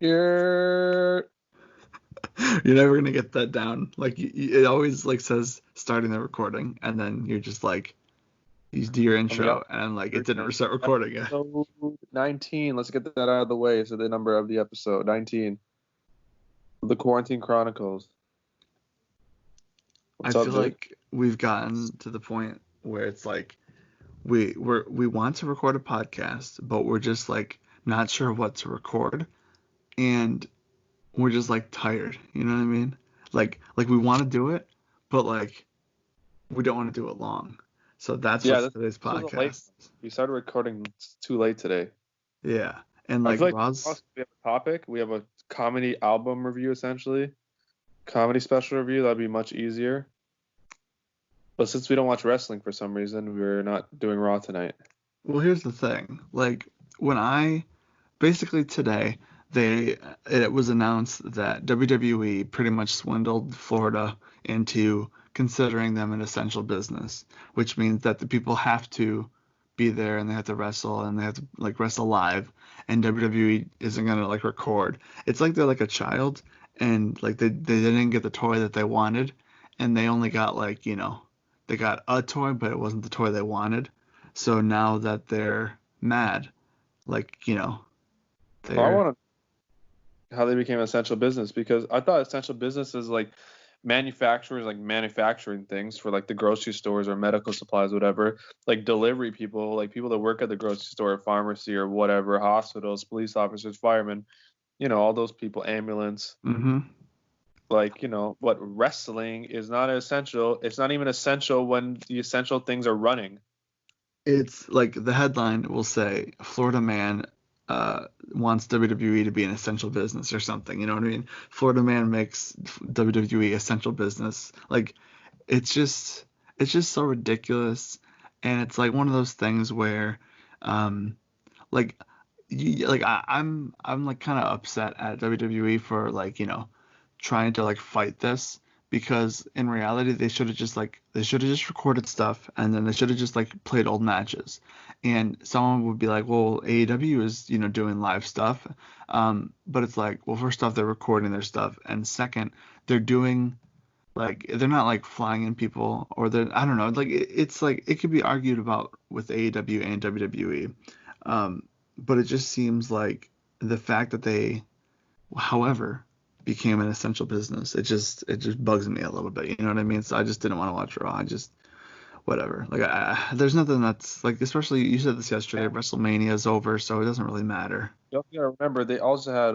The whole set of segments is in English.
You're You're never gonna get that down. Like it always like says starting the recording, and then you're just like you do your intro, and like it didn't start recording yet. episode 19. Let's get that out of the way. So the number of the episode 19, the Quarantine Chronicles. I feel like we've gotten to the point where it's like we want to record a podcast, but we're just like not sure what to record, and we're just like tired. You know what I mean? Like we want to do it, but like we don't want to do it long. So that's what's today's podcast. We started recording too late today. Yeah, and like Roz, we have a topic. We have a comedy album review, essentially. Comedy special review. That'd be much easier. But since we don't watch wrestling for some reason, we're not doing Raw tonight. Well, here's the thing. Like basically today, it was announced that WWE pretty much swindled Florida into considering them an essential business, which means that the people have to be there and they have to wrestle and they have to like wrestle live, and WWE isn't gonna like record. It's like they're like a child and like they didn't get the toy that they wanted, and they only got like they got a toy, but it wasn't the toy they wanted. So now that they're mad, like I want to how they became essential business, because I thought essential business is like manufacturers like manufacturing things for like the grocery stores or medical supplies, whatever, like delivery people, like people that work at the grocery store, pharmacy or whatever, hospitals, police officers, firemen, all those people, ambulance. Mm-hmm. Like, what wrestling is not essential. It's not even essential when the essential things are running. It's like the headline will say Florida man wants WWE to be an essential business or something. You know what I mean? Florida man makes WWE essential business. Like it's just so ridiculous, and it's like one of those things where I'm like kind of upset at WWE for like trying to like fight this, because in reality they should have just recorded stuff, and then they should have just like played old matches, and someone would be like, well, AEW is doing live stuff, but it's like, well, first off, they're recording their stuff, and second, they're doing like they're not like flying in people, or they're, I don't know, like it's like it could be argued about with AEW and WWE, but it just seems like the fact that they, however, became an essential business, it just bugs me a little bit. You know what I mean? So I just didn't want to watch Raw. I just whatever. Like there's nothing that's like, especially you said this yesterday, WrestleMania is over, so it doesn't really matter. You gotta remember they also had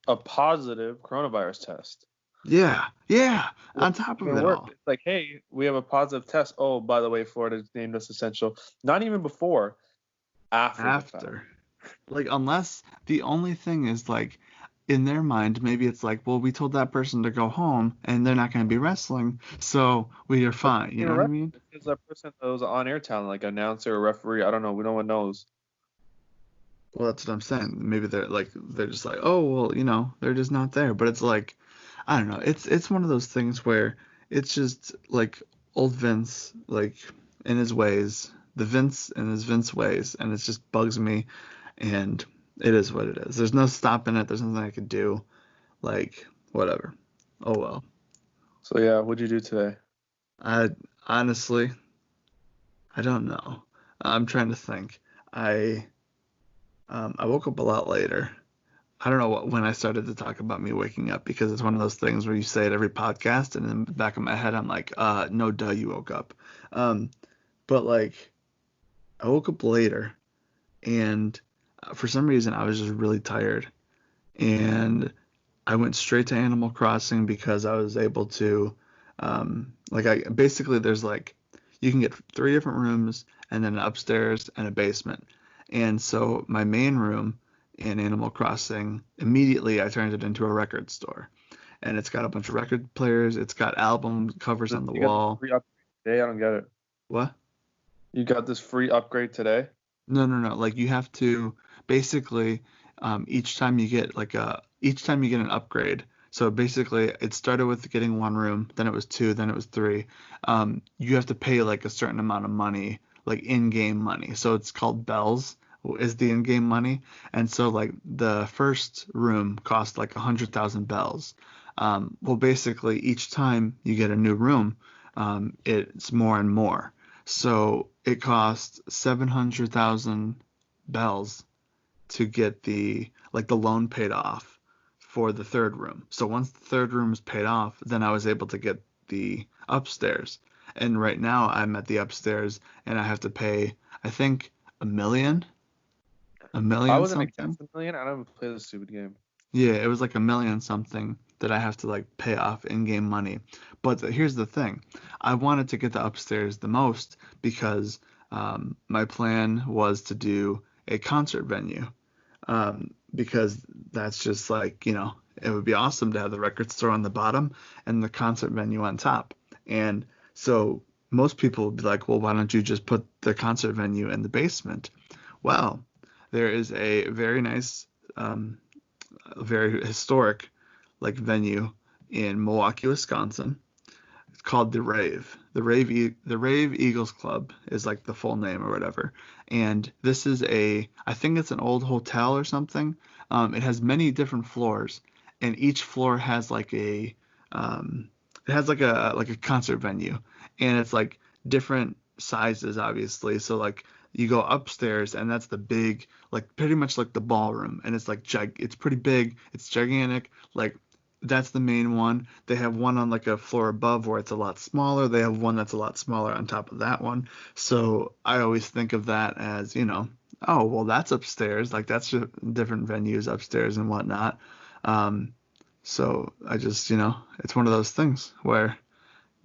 a positive coronavirus test. Yeah. On top of it all, it's like, hey, we have a positive test. Oh, by the way, Florida named us essential. Not even before, after. Like, unless the only thing is like, in their mind, maybe it's like, well, we told that person to go home and they're not going to be wrestling, so we are fine. You know what I mean? Is that person that was on air talent, like announcer or referee? I don't know. No one knows. Well, that's what I'm saying. Maybe they're just like, oh, well, they're just not there. But it's like, I don't know. It's one of those things where it's just like old Vince, like in his ways, the Vince in his Vince ways, and it just bugs me, and it is what it is. There's no stopping it. There's nothing I could do. Like, whatever. Oh, well. So, yeah, what'd you do today? Honestly, I don't know. I'm trying to think. I woke up a lot later. I don't know when I started to talk about me waking up, because it's one of those things where you say it every podcast, and in the back of my head, I'm like, no, duh, you woke up. But, like, I woke up later, and for some reason, I was just really tired, and I went straight to Animal Crossing because I was able to, there's like, you can get 3 different rooms, and then an upstairs and a basement, and so my main room in Animal Crossing, immediately I turned it into a record store, and it's got a bunch of record players, it's got album covers on the wall. Free upgrade today? I don't get it. What? You got this free upgrade today? No. Like, you have to basically, each time you get an upgrade. So basically, it started with getting 1 room, then it was 2, then it was 3. You have to pay like a certain amount of money, like in-game money. So it's called bells. is the in-game money. And so like the first room cost like 100,000 bells. Well, basically each time you get a new room, it's more and more. So it costs 700,000 bells to get the loan paid off for the third room. So once the third room is paid off, then I was able to get the upstairs. And right now I'm at the upstairs and I have to pay, I think, a million, a I million wasn't something. against the million. I don't play this stupid game. Yeah, it was like a million something that I have to like pay off in-game money. But here's the thing. I wanted to get the upstairs the most because my plan was to do a concert venue. Because that's just like, it would be awesome to have the record store on the bottom and the concert venue on top. And so most people would be like, well, why don't you just put the concert venue in the basement? Well, there is a very nice, very historic like venue in Milwaukee, Wisconsin. It's called the Rave. The Rave Eagles Club is like the full name or whatever. And this is I think it's an old hotel or something. It has many different floors, and each floor has it has like a concert venue, and it's like different sizes, obviously. So like you go upstairs, and that's the big, like pretty much like the ballroom, and it's like it's pretty big, it's gigantic, like that's the main one. They have one on like a floor above where it's a lot smaller. They have one that's a lot smaller on top of that one. So I always think of that as, oh, well, that's upstairs. Like that's just different venues upstairs and whatnot. Um, so I just, it's one of those things where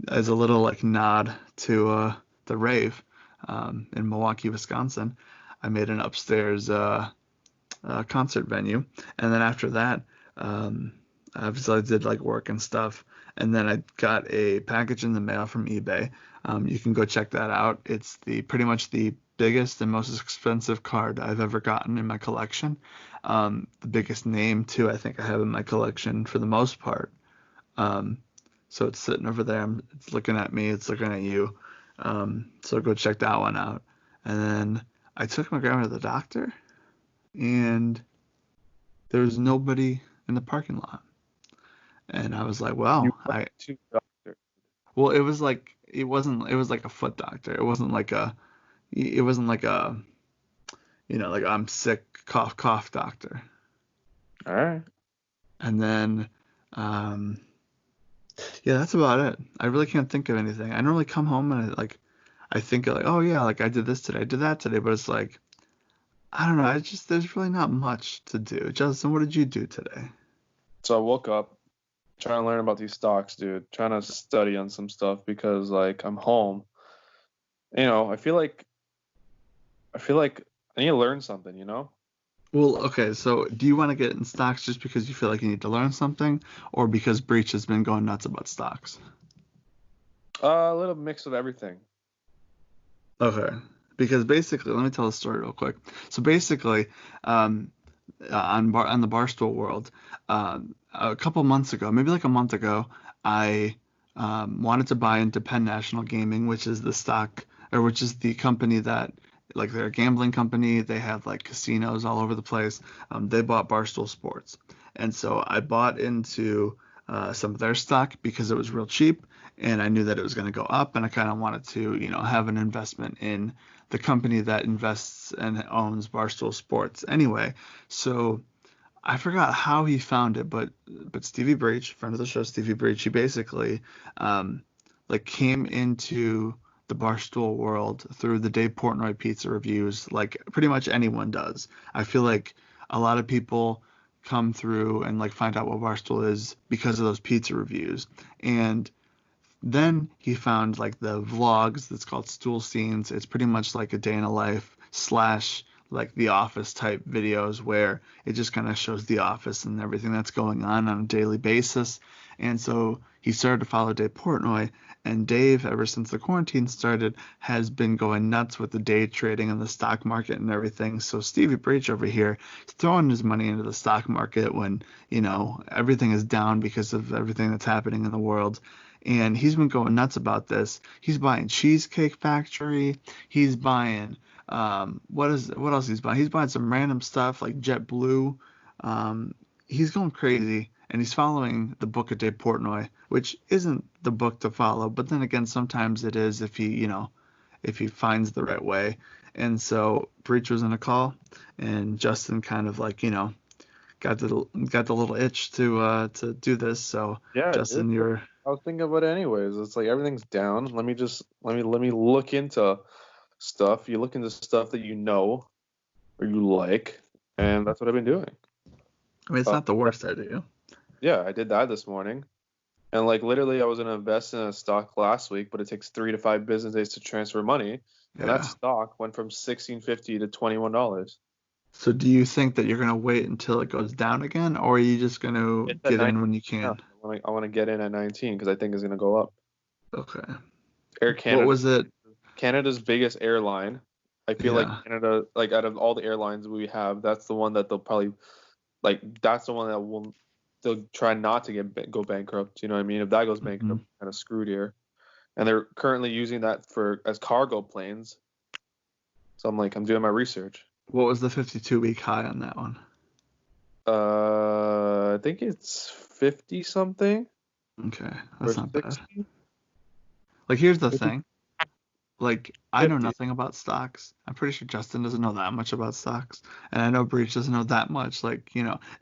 as a little like nod to the rave in Milwaukee, Wisconsin, I made an upstairs concert venue. And then after that, obviously I did like work and stuff. And then I got a package in the mail from eBay. You can go check that out. It's pretty much the biggest and most expensive card I've ever gotten in my collection. The biggest name too, I think I have in my collection for the most part. So it's sitting over there. It's looking at me. It's looking at you. So go check that one out. And then I took my grandma to the doctor, and there was nobody in the parking lot. And I was like, You well, went to doctor. well, it was like a foot doctor. It wasn't like a, like I'm sick, cough, cough doctor. All right. And then, um, yeah, that's about it. I really can't think of anything. I normally come home and I think like, oh yeah, like I did this today, I did that today, but it's like, I don't know. There's really not much to do. Justin, what did you do today? So I woke up trying to learn about these stocks, dude. Trying to study on some stuff because like I'm home. I feel like I need to learn something. Well, okay, so do you want to get in stocks just because you feel like you need to learn something, or because Breach has been going nuts about stocks? A little mix of everything. Okay, because basically, let me tell the story real quick. So basically, on the Barstool World, a couple months ago, maybe like a month ago, I wanted to buy into Penn National Gaming, which is the stock, or which is the company that, like, they're a gambling company. They have like casinos all over the place. They bought Barstool Sports, and so I bought into some of their stock because it was real cheap, and I knew that it was going to go up, and I kind of wanted to, have an investment in the company that invests and owns Barstool Sports anyway. So I forgot how he found it, but Stevie Breach, friend of the show, Stevie Breach, he basically like came into the Barstool world through the Dave Portnoy pizza reviews, like pretty much anyone does. I feel like a lot of people come through and like find out what Barstool is because of those pizza reviews. And then he found like the vlogs that's called Stool Scenes. It's pretty much like a day in a life slash like The Office type videos where it just kind of shows The Office and everything that's going on a daily basis. And so he started to follow Dave Portnoy, and Dave, ever since the quarantine started, has been going nuts with the day trading and the stock market and everything. So Stevie Breach over here is throwing his money into the stock market when, everything is down because of everything that's happening in the world. And he's been going nuts about this. He's buying Cheesecake Factory. He's buying What else he's buying? He's buying some random stuff like JetBlue. Um, he's going crazy, and he's following the book of Dave Portnoy, which isn't the book to follow. But then again, sometimes it is if if he finds the right way. And so Breach was in a call, and Justin kind of like got the little itch to do this. So Yeah, Justin, you're I was thinking about it anyways. It's like everything's down. Let me look into stuff. You look into stuff that you know or you like, and that's what I've been doing. I mean, it's Uh, not the worst idea. yeah, I did that this morning. And like literally, I was gonna invest in a stock last week, but it takes 3 to 5 business days to transfer money, and that Yeah. stock went from $16.50 to $21. So do you think that you're gonna wait until it goes down again, or are you just gonna It's at get 19 in when you now. can? I want to get in at 19 because I think it's gonna go up. Okay. Air What Canada, was it? Canada's biggest airline. I feel like Yeah. Canada, like out of all the airlines we have, that's the one that they'll probably like. That's the one that will they'll try not to go bankrupt. You know what I mean? If that goes Hmm. bankrupt, kind of screwed here. And they're currently using that for as cargo planes. So I'm doing my research. What was the 52-week high on that one? I think it's 50 something Okay, or that's not bad. 60. Like, here's the 50, thing. Like, I know 50. nothing about stocks. I'm pretty sure Justin doesn't know that much about stocks, and I know Breach doesn't know that much. Like,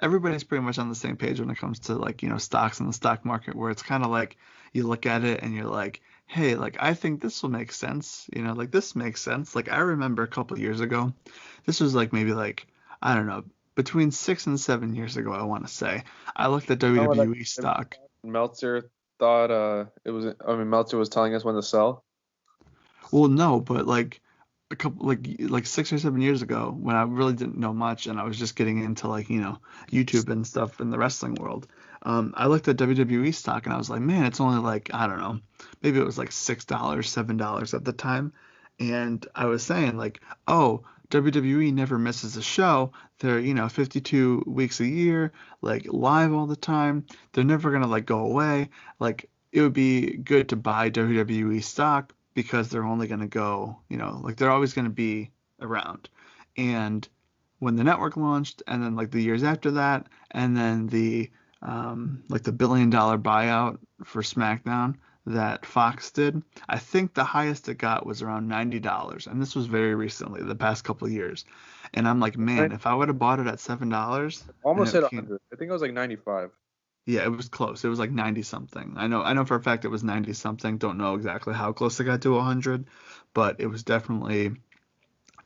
everybody's pretty much on the same page when it comes to like, stocks in the stock market, where it's kind of like you look at it and you're like, hey, like I think this will make sense. Like this makes sense. Like I remember a couple of years ago, this was like maybe like I don't know, between 6 and 7 years ago, I want to say, I looked at You know what WWE stock. Meltzer thought it was. I mean, Meltzer was telling us when to sell. Well, no, but like a couple like 6 or 7 years ago when I really didn't know much and I was just getting into like, YouTube and stuff in the wrestling world. I looked at WWE stock and I was like, man, it's only like, I don't know, maybe it was like $6, $7 at the time. And I was saying like, oh, WWE never misses a show. They're, 52 weeks a year, like live all the time. They're never gonna like go away. Like it would be good to buy WWE stock because they're only going to go, like they're always going to be around. And when the network launched, and then like the years after that, and then the like the $1 billion buyout for SmackDown that Fox did, I think the highest it got was around $90, and this was very recently, the past couple of years. And I'm like, I man, if I would have bought it at $7 and almost it hit came, 100. I think it was like 95. yeah, it was close. It was like 90 something. I know for a fact it was 90 something. Don't know exactly how close it got to 100, but it was definitely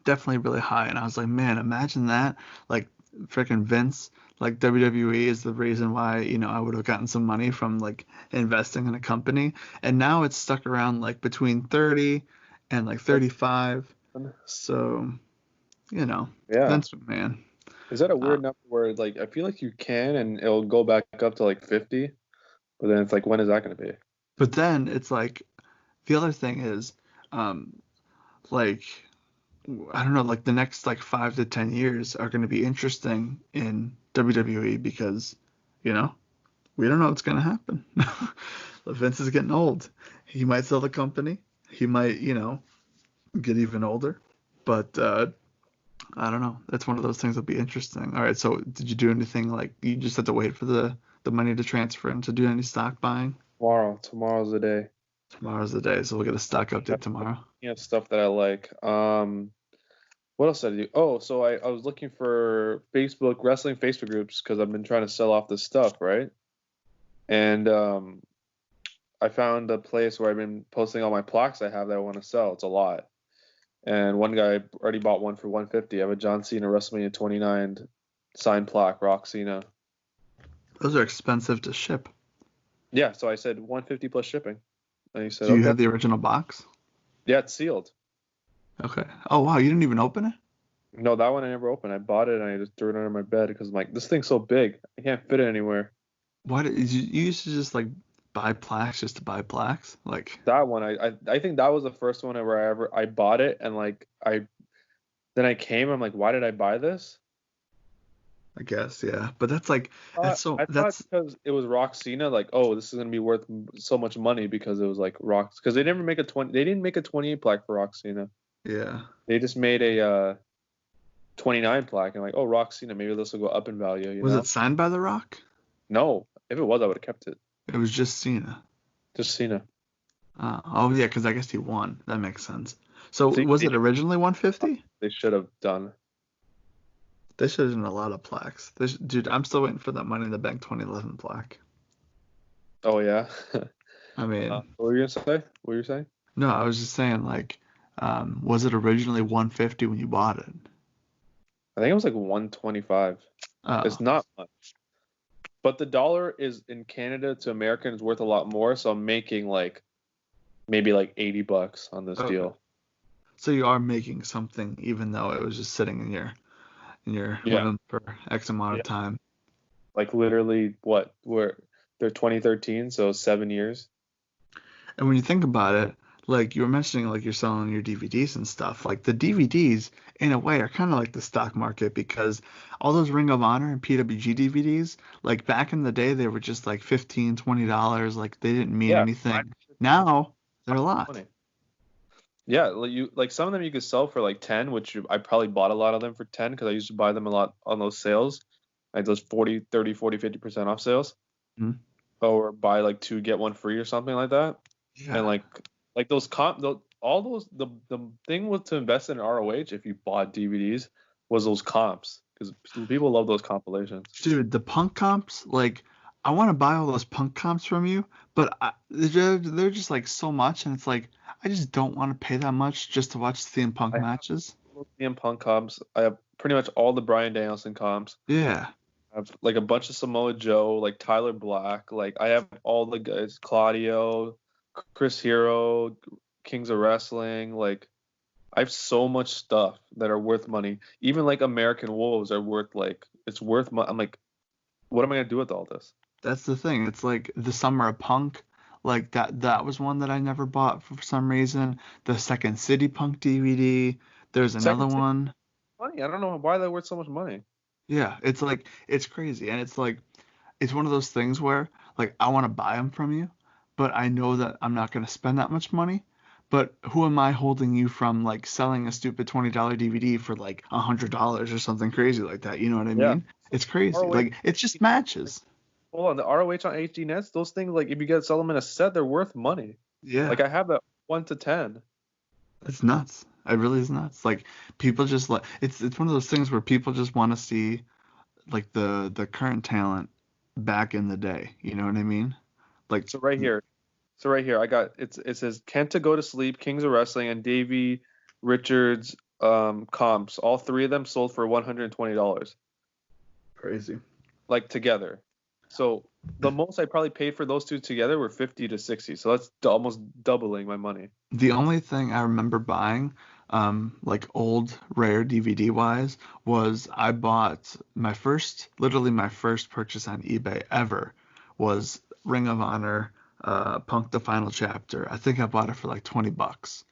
really high. And I was like, man, imagine that. Like freaking Vince, like WWE is the reason why, I would have gotten some money from like investing in a company. And now it's stuck around like between 30 and like 35. So, Yeah. Vince McMahon. Is that a Uh, weird number where like I feel like you can and it'll go back up to like 50, but then it's like when is that going to be? but then it's like the other thing is, um, like I don't know, like the next like 5 to 10 years are going to be interesting in WWE because, you know, we don't know what's going to happen. Vince is getting old. He might sell the company. He might, get even older. But I don't know. That's one of those things that'll be interesting. All right. So did you do anything like you just had to wait for the money to transfer and to do any stock buying? Tomorrow's the day. Tomorrow's the day, so we'll get a stock update tomorrow. You know, stuff that I like. What else did I do? Oh, so I was looking for wrestling Facebook groups because I've been trying to sell off this stuff, right? And I found a place where I've been posting all my plaques I have that I want to sell. It's a lot. And one guy already bought one for 150. I have a John Cena WrestleMania 29 signed plaque, Rock Cena. Those are expensive to ship. Yeah, so I said 150 plus shipping. And he said, Do you okay. have the original box? Yeah, it's sealed. Okay. Oh wow, you didn't even open it? No, that one I never opened. I bought it and I just threw it under my bed because I'm like, this thing's so big. I can't fit it anywhere. Why did you used to just like buy plaques just to buy plaques? Like, That one, I think that was the first one where I bought it and like then I came. I'm like, why did I buy this? I guess, yeah. But that's like I thought that's because it was Rock Cena, like, oh, this is gonna be worth so much money because it was like Rock. Because they never make a 20. They didn't make a 28 plaque for Rock Cena. Yeah. They just made a 29 plaque and like, oh, Rock Cena, maybe this will go up in value, you Was know? it signed by The Rock? No, if it was, I would have kept it. It was just Cena. Just Cena. Oh yeah, because I guess he won. That makes sense. So See, was it originally 150? they should have done. They should have done a lot of plaques. Dude, I'm still waiting for that Money in the Bank 2011 plaque. Oh yeah. I mean, What were you gonna say? What were you saying? no, I was just saying like, was it originally 150 when you bought it? I think it was like 125. Oh, It's not much, but the dollar is in Canada to American is worth a lot more. So I'm making like maybe like $80 on this okay. deal. So you are making something even though it was just sitting in your Yeah. room for X amount Yeah. of time. Like literally what? They're 2013, so 7 years. And when you think about it, like you were mentioning, like you're selling your DVDs and stuff, like the DVDs in a way are kind of like the stock market because all those Ring of Honor and PWG DVDs, like back in the day, they were just like $15, $20, like they didn't mean Yeah. anything. Now they're a lot. Money. Yeah, like some of them you could sell for like 10, which I probably bought a lot of them for 10 because I used to buy them a lot on those sales, like those 40, 30, 40, 50% off sales, Mhm. or buy like two get one free or something like that. And Yeah, like those all those the thing was to invest in ROH if you bought DVDs was those comps because people love those compilations. dude, the punk comps, like I want to buy all those punk comps from you, but they're just like so much, and it's like I just don't want to pay that much just to watch CM Punk I matches. have CM Punk comps. I have pretty much all the Bryan Danielson comps. Yeah. I have like a bunch of Samoa Joe, like Tyler Black. Like I have all the guys, Claudio, Chris Hero, Kings of Wrestling. Like I have so much stuff that are worth money. Even like American Wolves are worth like it's worth money. I'm like, what am I gonna do with all this? That's the thing. It's like the Summer of Punk, like that was one that I never bought for some reason. The Second City Punk DVD. There's another Second City one. money. I don't know why they're worth so much money. Yeah, it's like it's crazy, and it's like it's one of those things where like I want to buy them from you, but I know that I'm not gonna spend that much money. But who am I holding you from like selling a stupid $20 DVD for like $100 or something crazy like that? You know what I Yeah. mean? It's crazy. ROH, Like it's just like, matches. hold on, the ROH on HD Nets, those things like if you get sell them in a set, they're worth money. Yeah. Like I have that 1 to 10. It's nuts. It really is nuts. Like people just like it's one of those things where people just want to see like the current talent back in the day. You know what I mean? Like So right here, I got it says Kenta Go to Sleep, Kings of Wrestling, and Davey Richards comps. All three of them sold for $120, crazy. like together. So the most I probably paid for those two together were 50 to 60. So that's almost doubling my money. The only thing I remember buying, like old rare DVD wise, was I bought literally my first purchase on eBay ever was Ring of Honor, Punk the Final Chapter. I think I bought it for like $20.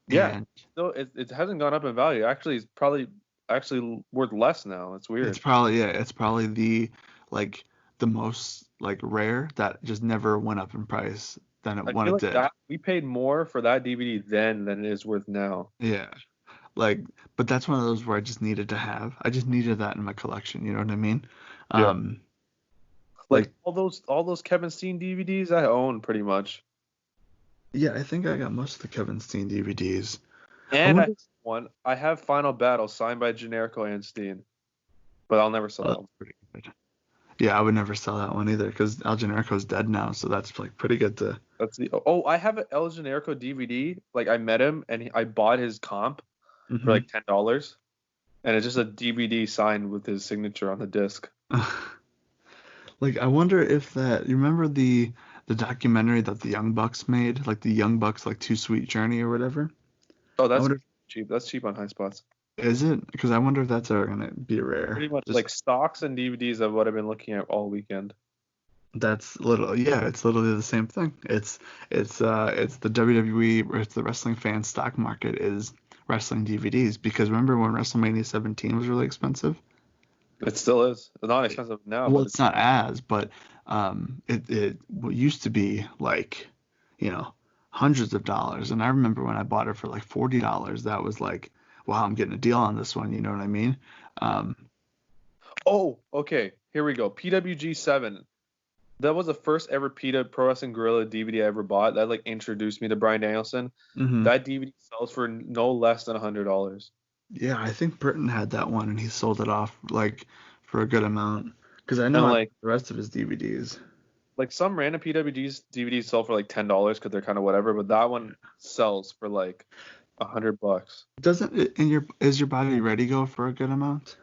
Yeah. And So it hasn't gone up in value. Actually, it's probably actually worth less now. It's weird. it's probably like the most like rare that just never went up in price than I when feel it like did. that we paid more for that DVD then than it is worth now. Yeah. Like, but that's one of those where I just needed to have. I just needed that in my collection. You know what I mean? Yeah. Um, Like like, all those Kevin Steen DVDs I own pretty much. yeah, I think I got most of the Kevin Steen DVDs. I And I wonder. have one. I have Final Battle signed by Generico and Steen, but I'll never sell Oh, that that's one. pretty good. Yeah, I would never sell that one either because El Generico's dead now, so that's like pretty good to. That's the I have an El Generico DVD. Like I met him and I bought his comp for Hmm. like $10, and it's just a DVD signed with his signature on the disc. Like, I wonder if that. You remember the documentary that the Young Bucks made, like the Young Bucks like Too Sweet Journey or whatever? Oh, I that's wonder, cheap. That's cheap on High Spots. is it? Because I wonder if that's ever gonna be rare. Pretty much Just like stocks and DVDs of what I've been looking at all weekend. That's yeah, it's literally the same thing. It's the WWE or it's the wrestling fan stock market is wrestling DVDs because remember when WrestleMania 17 was really expensive? It still is. It's not expensive now, Well, but it's not as, but it used to be like, you know, hundreds of dollars. And I remember when I bought it for like $40, that was like, wow, I'm getting a deal on this one. You know what I mean? Um, Oh, okay. Here we go. PWG 7. That was the first ever PETA Pro Wrestling Guerrilla DVD I ever bought. That like introduced me to Bryan Danielson. mhm. That DVD sells for no less than $100. Yeah, I think Burton had that one and he sold it off like for a good amount. Because I know And I like the rest of his DVDs. some random PWGs DVDs sell for like $10 because they're kind of whatever, but that one sells for like $100. Doesn't it, in your is your body ready go for a good amount?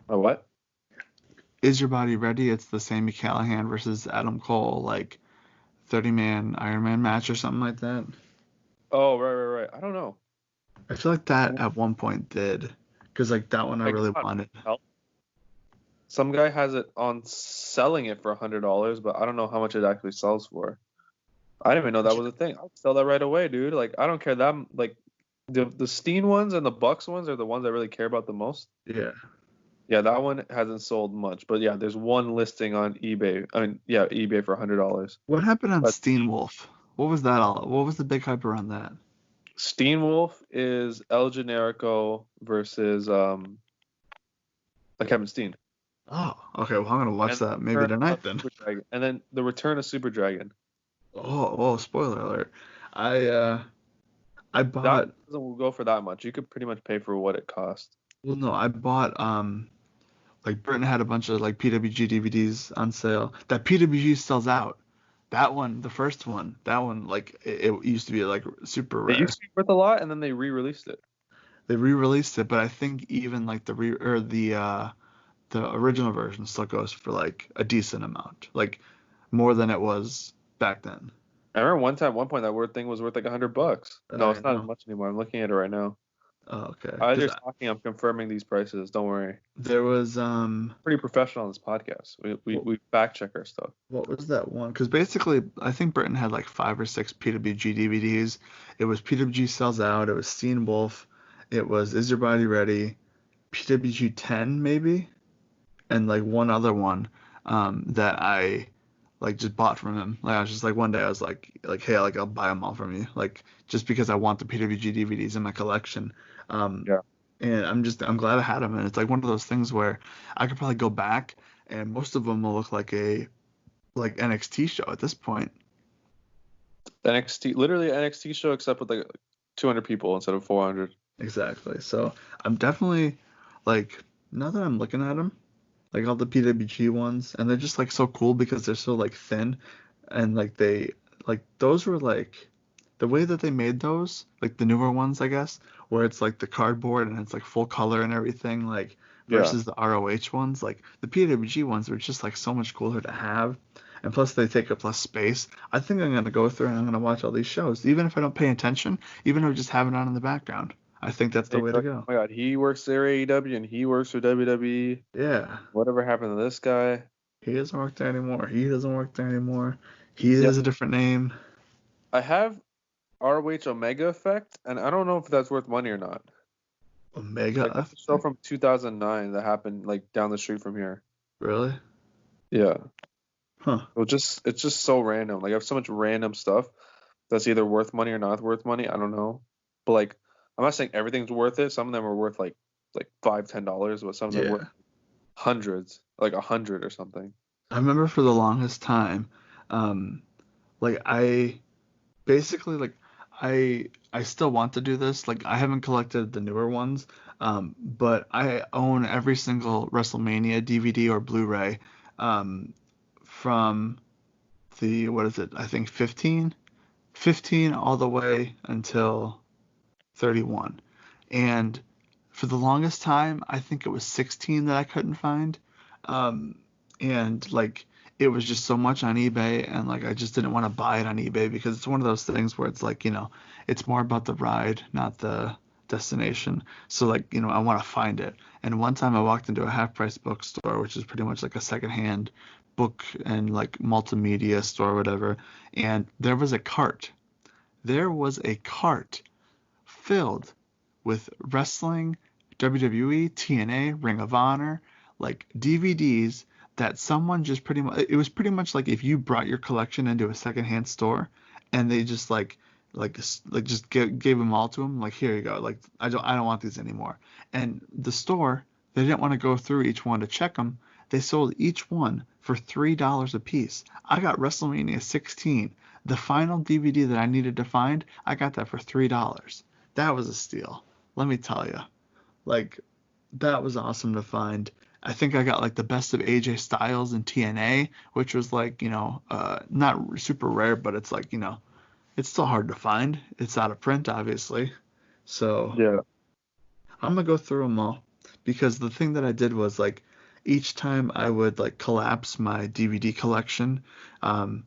Oh what? Is your body ready? It's the Sami Callihan versus Adam Cole like 30-man Iron Man match or something like that. Oh right. I don't know. I feel like that at one point did, because like that one I Like, really wanted. some guy has it on selling it for $100, but I don't know how much it actually sells for. I didn't even know that was a thing. I'll sell that right away, dude. Like I don't care that like the Steen ones and the Bucks ones are the ones I really care about the most. Yeah. Yeah, that one hasn't sold much, but yeah, there's one listing on eBay. I mean, yeah, eBay for $100. What happened on But Steen Wolf? What was that all? What was the big hype around that? Steen Wolf is El Generico versus Kevin Steen. Oh, okay. Well, I'm gonna watch And that maybe tonight then. Super Dragon. And then the return of Super Dragon. Oh, spoiler alert. I That bought. doesn't go for that much. You could pretty much pay for what it cost. Well, no, I bought like Burton had a bunch of like PWG DVDs on sale. That PWG sells out. That one, the first one, that one like it used to be like super It rare. used to be worth a lot, and then they re-released it. They re-released it, but I think even like the original version still goes for like a decent amount, like more than it was back then. I remember one point that word thing was worth like $100. No, I it's not as know. much anymore. I'm looking at it right now. Oh, okay. As 'Cause you're talking, I'm confirming these prices. Don't worry. there was Pretty professional on this podcast. We fact check our stuff. what was that one? Because basically, I think Britain had like 5 or 6 PWG DVDs. It was PWG Sells Out. It was Steen Wolf. It was Is Your Body Ready? PWG 10 maybe, and like one other one that I like just bought from him. Like I was just like one day I was like hey, like I'll buy them all from you, like just because I want the PWG DVDs in my collection. Um, Yeah. and I'm glad I had them. And it's like one of those things where I could probably go back and most of them will look like a like NXT show at this point. NXT, literally NXT show, except with like 200 people instead of 400. Exactly. So I'm definitely like now that I'm looking at them, like all the PWG ones, and they're just like so cool because they're so like thin, and like they like those were like the way that they made those, like the newer ones, I guess, where it's like the cardboard and it's like full color and everything, like Yeah. versus the ROH ones, like the PWG ones were just like so much cooler to have. And plus they take up less space. I think I'm gonna go through and I'm gonna watch all these shows, even if I don't pay attention, even if I just have it on in the background. I think that's the They'd way be to like, go. oh my God, he works there AEW and he works for WWE. Yeah. Whatever happened to this guy? He doesn't work there anymore. He doesn't work there anymore. He Yeah. has a different name. I have ROH Omega Effect, and I don't know if that's worth money or not. Omega Like that's a show from 2009 that happened like down the street from here. Really? Yeah. Huh. It's just so random. Like I have so much random stuff that's either worth money or not worth money. I don't know. But like I'm not saying everything's worth it. Some of them are worth like $5-10, but some of them are Yeah. worth hundreds, like 100 or something. I remember for the longest time, like I basically like I still want to do this. Like I haven't collected the newer ones, but I own every single WrestleMania DVD or Blu-ray, from the what is it? I think 15 all the way until 31. And for the longest time, I think it was 16 that I couldn't find. Um, and like it was just so much on eBay, and like I just didn't want to buy it on eBay because it's one of those things where it's like, it's more about the ride, not the destination. So like, I want to find it. And one time I walked into a half price bookstore, which is pretty much like a secondhand book and like multimedia store or whatever, and there was a cart filled with wrestling, WWE, TNA, Ring of Honor, like DVDs that someone just pretty much, it was pretty much like if you brought your collection into a secondhand store and they just just gave them all to him. Like, here you go. Like, I don't want these anymore. And the store, they didn't want to go through each one to check them. They sold each one for $3 a piece. I got WrestleMania 16, the final DVD that I needed to find. I got that for $3. That was a steal. Let me tell you. Like, that was awesome to find. I think I got like the best of AJ Styles and TNA, which was like, not super rare, but it's like, it's still hard to find. It's out of print, obviously. So Yeah. I'm gonna go through them all because the thing that I did was like each time I would like collapse my DVD collection, um,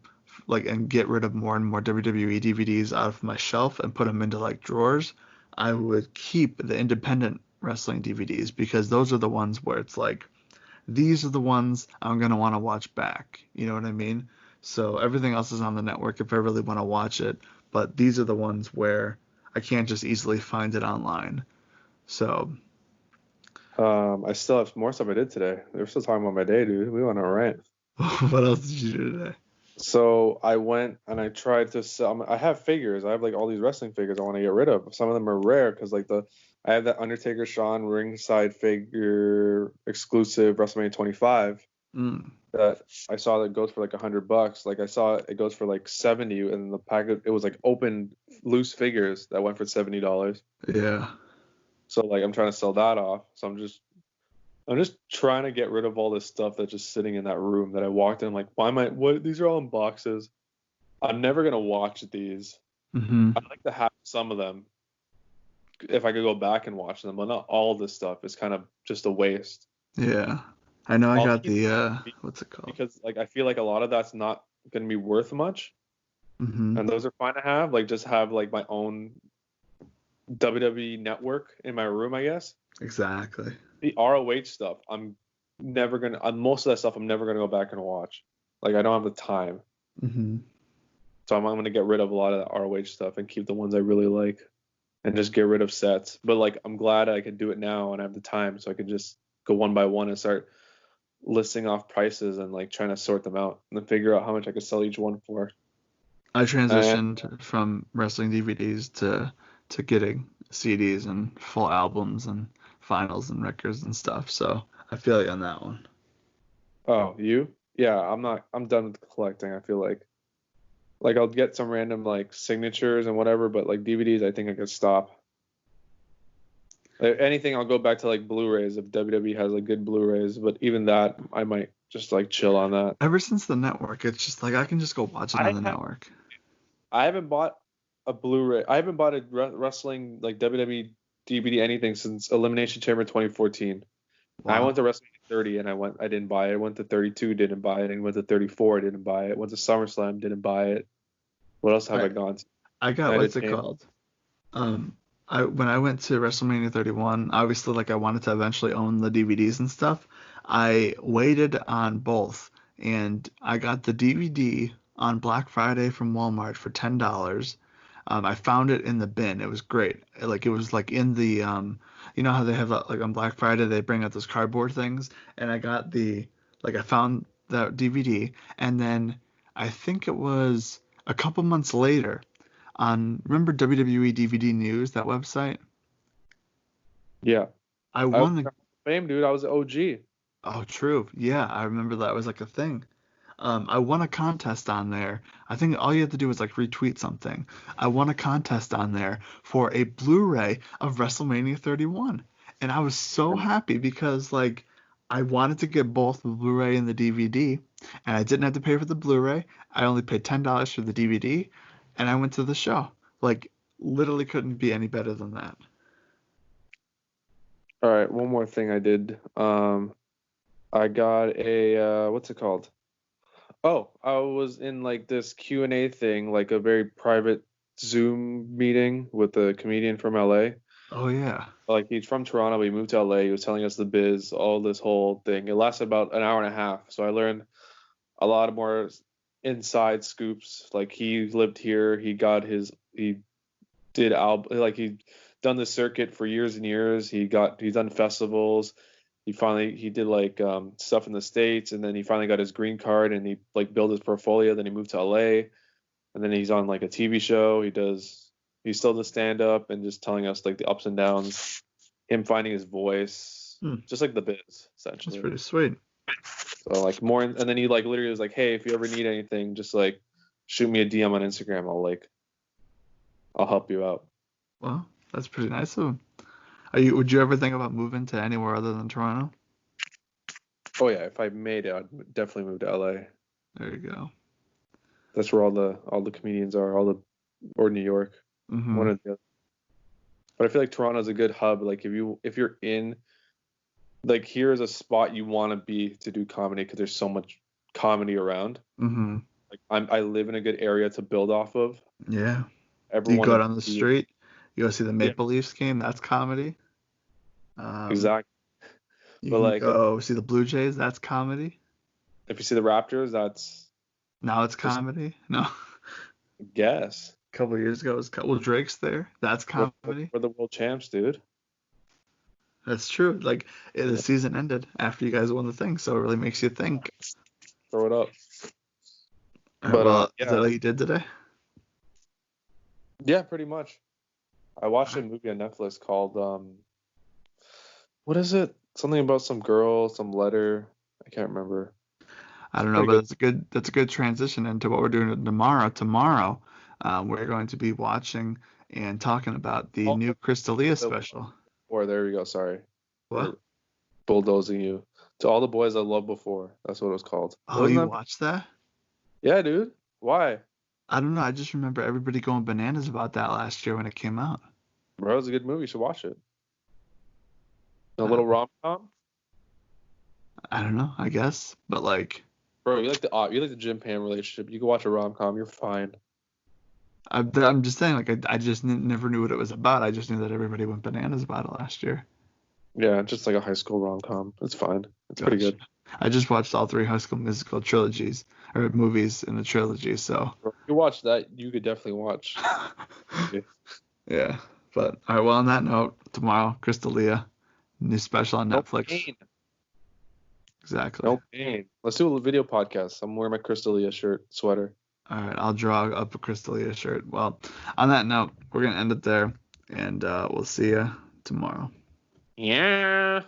and get rid of more and more WWE DVDs out of my shelf and put them into like drawers. I would keep the independent wrestling DVDs because those are the ones where it's like these are the ones I'm gonna want to watch back. You know what I mean? So everything else is on the network if I really want to watch it, but these are the ones where I can't just easily find it online. So I still have more stuff I did today. We're still talking about my day, dude. We went on a rant. what else did you do today? So I went and I tried to sell. I have figures. I have like all these wrestling figures I want to get rid of. Some of them are rare because like I have that Undertaker Shawn ringside figure exclusive WrestleMania 25 Mm, that I saw that goes for like $100. Like I saw it goes for like 70, and the package it was like open loose figures that went for $70. yeah. So like I'm trying to sell that off. So I'm just trying to get rid of all this stuff that's just sitting in that room that I walked in. I'm like, why am I? What? These are all in boxes. I'm never gonna watch these. hmm I'd like to have some of them if I could go back and watch them, but not all this stuff is kind of just a waste. Yeah. I know I I'll got keep the what's it called? because like I feel like a lot of that's not gonna be worth much, hmm and those are fine to have. Like just have like my own WWE network in my room, I guess. Exactly. The ROH stuff, most of that stuff I'm never gonna go back and watch. Like I don't have the time. hmm So I'm going to get rid of a lot of the ROH stuff and keep the ones I really like and just get rid of sets. But like I'm glad I can do it now and I have the time so I can just go one by one and start listing off prices and like trying to sort them out and then figure out how much I could sell each one for. I And transitioned from wrestling DVDs to getting CDs and full albums and vinyls and records and stuff. So I feel you on that one. oh, you? Yeah, I'm done with collecting. I feel like I'll get some random like signatures and whatever, but like DVDs I think I could stop. Like, anything I'll go back to like Blu-rays if WWE has like good Blu-rays, but even that I might just like chill on that. Ever since the network, it's just like I can just go watch it on I the have network. I haven't bought a Blu-ray. I haven't bought a wrestling like WWE DVD anything since Elimination Chamber 2014. I went Wow. to WrestleMania 30 and I didn't buy it. I went to 32, didn't buy it. And went to 34, didn't buy it. Went to SummerSlam, didn't buy it. What else have I I gone to? I got United what's it Chamber. called? Um, I when I went to WrestleMania 31, obviously like I wanted to eventually own the DVDs and stuff. I waited on both, and I got the DVD on Black Friday from Walmart for $10. I found it in the bin. It was great. Like it was like in the you know how they have like on Black Friday they bring out those cardboard things, and I got I found that DVD, and then I think it was a couple months later on remember WWE DVD News, that website? Yeah. I I was won a fame, dude. I was OG. oh true. Yeah, I remember that was like a thing. I won a contest on there. I think all you have to do is like retweet something. I won a contest on there for a Blu-ray of WrestleMania 31. And I was so And happy because like I wanted to get both the Blu-ray and the DVD, and I didn't have to pay for the Blu-ray. I only paid $10 for the DVD, and I went to the show. Like literally couldn't be any better than that. all right, one more thing I did. I got a what's it called? Oh, I was in like this Q&A thing, like a very private Zoom meeting with a comedian from LA. Oh yeah. Like he's from Toronto, but he moved to LA. He was telling us the biz, all this whole thing. It lasted about an hour and a half. So I learned a lot of more inside scoops. Like he lived here. He did album, like he done the circuit for years and years. He's done festivals. He did like stuff in the States, and then he finally got his green card and he like built his portfolio. Then he moved to LA, and then he's on like a TV show. He still does stand up and just telling us like the ups and downs, him finding his voice, just like the biz essentially. That's pretty sweet. So like more, and then he like literally was like, hey, if you ever need anything, just like shoot me a DM on Instagram. I'll help you out. Well, that's pretty nice of him. Would you ever think about moving to anywhere other than Toronto? Oh yeah, if I made it, I'd definitely move to LA. There you go. That's where all the comedians are, or New York, one of the other. But I feel like Toronto's a good hub. Like if you're in, like here's a spot you want to be to do comedy because there's so much comedy around. Mm-hmm. Like I live in a good area to build off of. Yeah. Everyone You go out on the street, you go see the Maple Leafs game. That's comedy. Exactly. You can go see the Blue Jays. That's comedy. If you see the Raptors, that's now it's comedy. No. I guess. A couple of years ago, Drake's there. That's comedy. We're the world champs, dude. That's true. Like the season ended after you guys won the thing, so it really makes you think. Throw it up. But is that what you did today? Yeah, pretty much. I watched a movie on Netflix called what is it? Something about some girl, some letter. I can't remember. I don't know, but that's a good transition into what we're doing tomorrow. Tomorrow, we're going to be watching and talking about the new Crystalia special. Or there we go. Sorry. What? Bulldozing you. To All the Boys I Loved Before. That's what it was called. Oh, you watched that? Yeah, dude. Why? I don't know. I just remember everybody going bananas about that last year when it came out. Bro, it was a good movie. You should watch it. A little rom-com? I don't know. I guess, but like. Bro, you like the Jim Pam relationship. You can watch a rom-com. You're fine. I'm just saying, like, I just never knew what it was about. I just knew that everybody went bananas about it last year. Yeah, just like a high school rom-com. It's fine. It's pretty good. I just watched all 3 High School Musical trilogies, or movies in the trilogy, so. If you watch that, you could definitely watch. Yeah, but, all right, well, on that note, tomorrow, Crystalia, new special on Netflix. Pain. Exactly. No pain. Let's do a video podcast. I'm wearing my Crystalia sweater. All right, I'll draw up a Crystalia shirt. Well, on that note, we're going to end it there, and we'll see you tomorrow. Yeah.